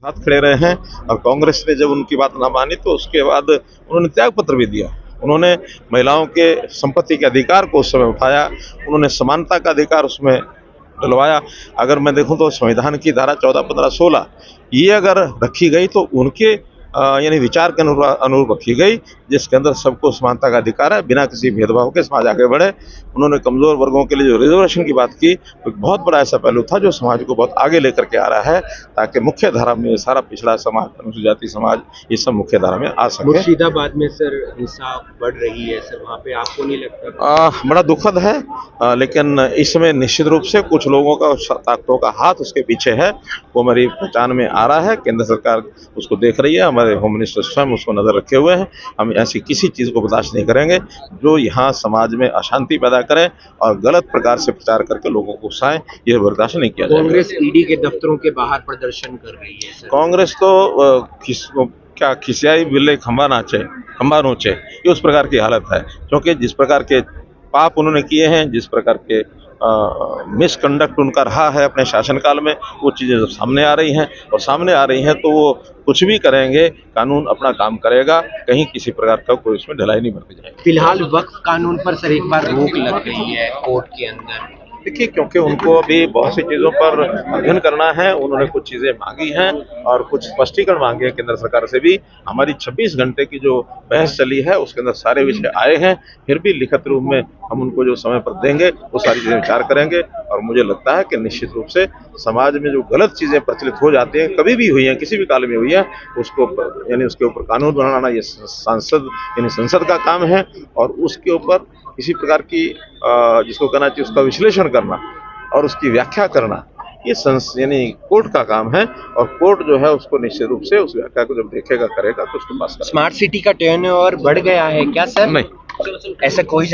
साथ खड़े रहे हैं और कांग्रेस ने जब उनकी बात ना मानी तो उसके बाद उन्होंने त्याग पत्र भी दिया। उन्होंने महिलाओं के संपत्ति के अधिकार को उस समय उठाया, उन्होंने समानता का अधिकार उसमें डलवाया। अगर मैं देखूं तो संविधान की धारा 14, 15, 16 ये अगर रखी गई तो उनके यानी विचार के अनुरूप रखी गई, जिसके अंदर सबको समानता का अधिकार है, बिना किसी भेदभाव के समाज आगे बढ़े। उन्होंने कमजोर वर्गों के लिए जो रिजर्वेशन की बात की, तो एक बहुत बड़ा ऐसा पहलू था जो समाज को बहुत आगे लेकर के आ रहा है, ताकि मुख्य धारा में सारा पिछड़ा समाज, अनुसूचित जाति समाज, ये सब मुख्य धारा में आ सके। मुर्शिदाबाद में सर हिंसा बढ़ रही है सर, वहाँ पे आपको नहीं लगता? बड़ा दुखद है, लेकिन इसमें निश्चित रूप से कुछ लोगों का, ताकतों का हाथ उसके पीछे है, वो मेरी पहचान में आ रहा है। केंद्र सरकार उसको देख रही है, हमारे होम मिनिस्टर स्वयं उसको नजर रखे हुए हैं। हम ऐसी किसी चीज को बर्दाश्त नहीं करेंगे जो यहाँ समाज में अशांति पैदा करे और गलत प्रकार से प्रचार करके लोगों को उकसाए, ये बर्दाश्त नहीं किया जाएगा। कांग्रेस ईडी के दफ्तरों के बाहर प्रदर्शन कर रही है सर। कांग्रेस तो क्या खिसियाई बिल्ले खंबा नाचे, खंबा नोचे, ये उस प्रकार की हालत है। क्योंकि जिस प्रकार के पाप उन्होंने किए हैं, जिस प्रकार के मिसकंडक्ट उनका रहा है अपने शासनकाल में, वो चीज़ें जब सामने आ रही हैं और सामने आ रही हैं तो वो कुछ भी करेंगे, कानून अपना काम करेगा, कहीं किसी प्रकार का कोई उसमें ढिलाई नहीं बरती जाएगी। फिलहाल वक्फ कानून पर सर एक बार रोक लग गई है कोर्ट के अंदर। देखिए, क्योंकि उनको अभी बहुत सी चीज़ों पर अध्ययन करना है, उन्होंने कुछ चीज़ें मांगी हैं और कुछ स्पष्टीकरण मांगे हैं केंद्र सरकार से भी। हमारी 26 घंटे की जो बहस चली है उसके अंदर सारे विषय आए हैं, फिर भी लिखित रूप में हम उनको जो समय पर देंगे वो सारी चीज़ें विचार करेंगे। और मुझे लगता है कि निश्चित रूप से समाज में जो गलत चीज़ें प्रचलित हो जाती हैं, कभी भी हुई हैं, किसी भी काल में हुई है, उसको यानी उसके ऊपर कानून बनाना ये संसद का काम है। और उसके ऊपर किसी प्रकार की जिसको कहना चाहिए उसका विश्लेषण करना और उसकी व्याख्या करना, ये यानी कोर्ट का काम है। और कोर्ट जो है उसको निश्चित रूप से उस व्याख्या को जब देखेगा, करेगा, तो उसको पास करेगा। स्मार्ट सिटी का टर्नओवर बढ़ गया है क्या सर? नहीं, ऐसा कोई